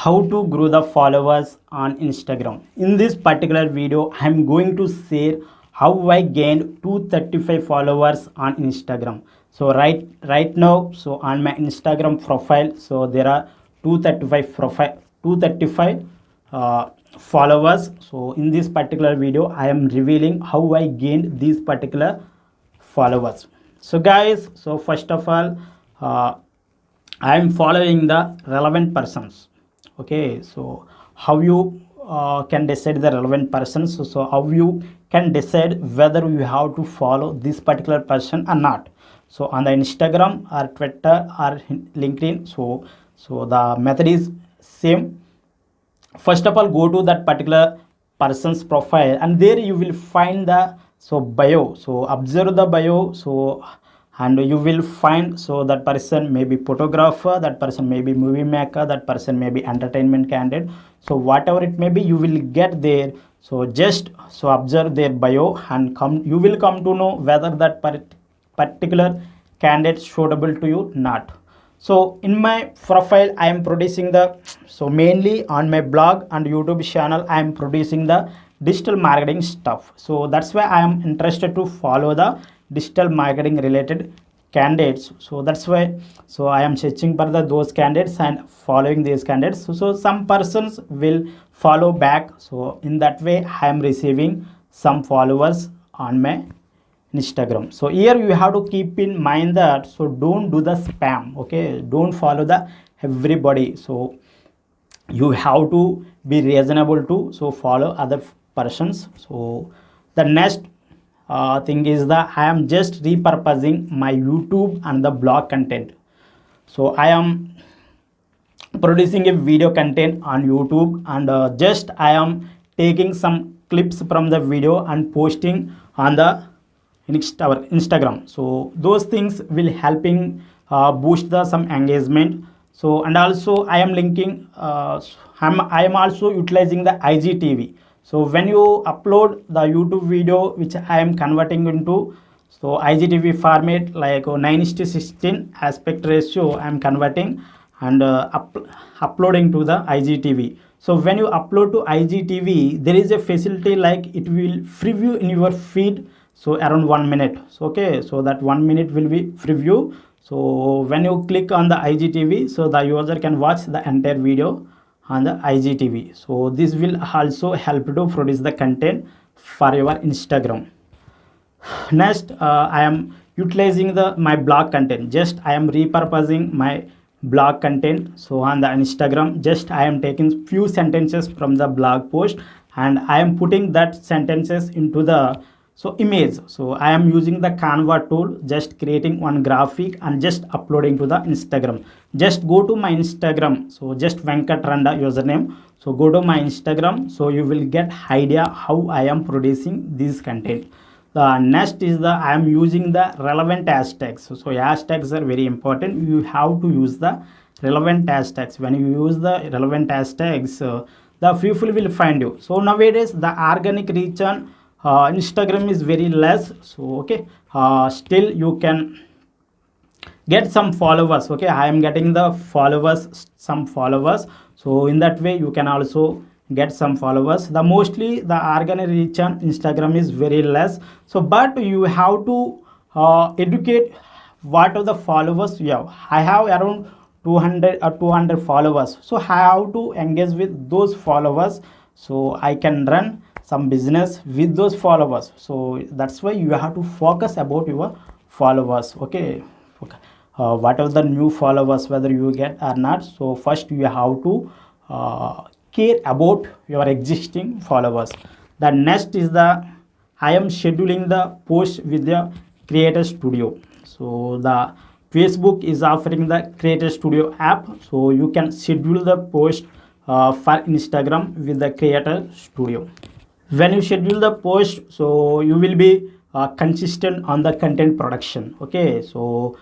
how to grow the followers on Instagram. In this particular video I'm going to share how I gained 235 followers on Instagram. So right now, so on my Instagram profile, so there are 235 followers. So in this particular video I am revealing how I gained these particular followers. So guys, so first of all, uh, I am following the relevant persons. Okay, so how you can decide the relevant persons? So how you can decide whether you have to follow this particular person or not? So on the Instagram or Twitter or LinkedIn, so the method is same. First of all, go to that particular person's profile and there you will find the bio. So observe the bio, so and you will find, so that person may be photographer, that person may be movie maker, that person may be entertainment candidate. So whatever it may be, you will get there. So just so observe their bio and you will come to know whether that particular candidate suitable to you not. So in my profile I am producing the, so mainly on my blog and YouTube channel I am producing the digital marketing stuff. So that's why I am interested to follow the digital marketing related candidates. So that's why, so I am searching for those candidates and following these candidates. So some persons will follow back. So in that way I am receiving some followers on my Instagram. So here you have to keep in mind that, so don't do the spam. Okay, don't follow the everybody. So you have to be reasonable to so follow other persons. So the next thing is that I am just repurposing my YouTube and the blog content. So I am producing a video content on YouTube and just I am taking some clips from the video and posting on the Instagram. So those things will helping boost the some engagement. So and also I am linking, I am also utilizing the IGTV. So when you upload the YouTube video which I am converting into, so IGTV format like 9:16 aspect ratio I am converting and uploading to the IGTV. So when you upload to IGTV, there is a facility like it will preview in your feed, so around 1 minute. So okay, so that 1 minute will be preview. So when you click on the IGTV, so the user can watch the entire video on the IGTV. So this will also help to produce the content for your Instagram. Next, I am utilizing the my blog content. Just I am repurposing my blog content. So on the Instagram, just I am taking few sentences from the blog post and I am putting that sentences into the image. So I am using the Canva tool, just creating one graphic and just uploading to the Instagram. Just go to my Instagram, so just Venkat Randa username. So go to my Instagram, so you will get idea how I am producing this content. The next is the I am using the relevant hashtags. So hashtags are very important. You have to use the relevant hashtags. When you use the relevant hashtags, the people will find you. So nowadays the organic reach on Instagram is very less. So okay, still you can get some followers. Okay, I am getting the followers, some followers. So in that way you can also get some followers. The mostly the organic reach on Instagram is very less. So but you have to educate what are the followers you have. I have around 200 followers. So I have to engage with those followers, so I can run some business with those followers. So that's why you have to focus about your followers. Okay, okay. Whatever the new followers whether you get or not, so first you have to care about your existing followers. The next is the I am scheduling the post with the Creator Studio. So the Facebook is offering the Creator Studio app, so you can schedule the post for Instagram with the Creator Studio. When you schedule the post, so you will be consistent on the content production. Okay, so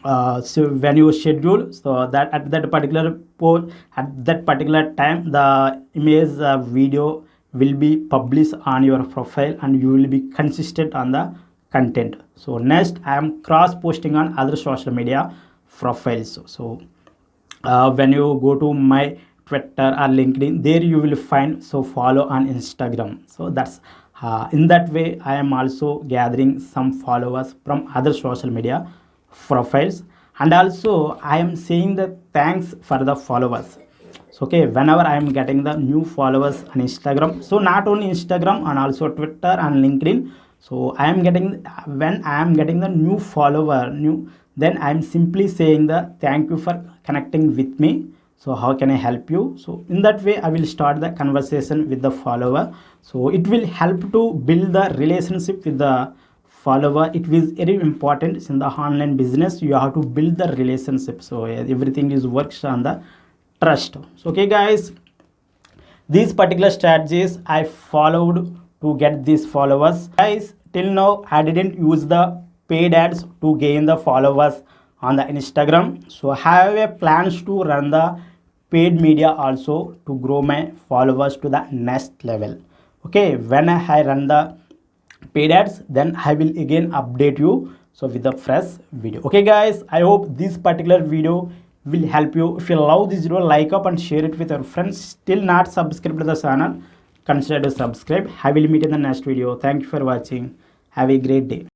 when you schedule, so that at that particular post at that particular time the image video will be published on your profile and you will be consistent on the content. So next I am cross posting on other social media profiles. So when you go to my Twitter or LinkedIn. There you will find, so follow on Instagram. So that's in that way I am also gathering some followers from other social media profiles. And also I am saying the thanks for the followers. So okay, whenever I am getting the new followers on Instagram, so not only Instagram and also Twitter and LinkedIn, so I am getting, when I am getting the new follower new, then I am simply saying the thank you for connecting with me, so how can I help you. So in that way I will start the conversation with the follower. So it will help to build the relationship with the follower. It is very important in the online business. You have to build the relationship, so everything is works on the trust. So okay guys, these particular strategies I followed to get these followers. Guys, till now I didn't use the paid ads to gain the followers on the Instagram. So I have a plans to run the paid media also to grow my followers to the next level. Okay, when I run the paid ads, then I will again update you, so with the fresh video. Okay guys, I hope this particular video will help you. If you love this video, like up and share it with your friends. Still not subscribed to the channel, consider to subscribe. I will meet in the next video. Thank you for watching. Have a great day.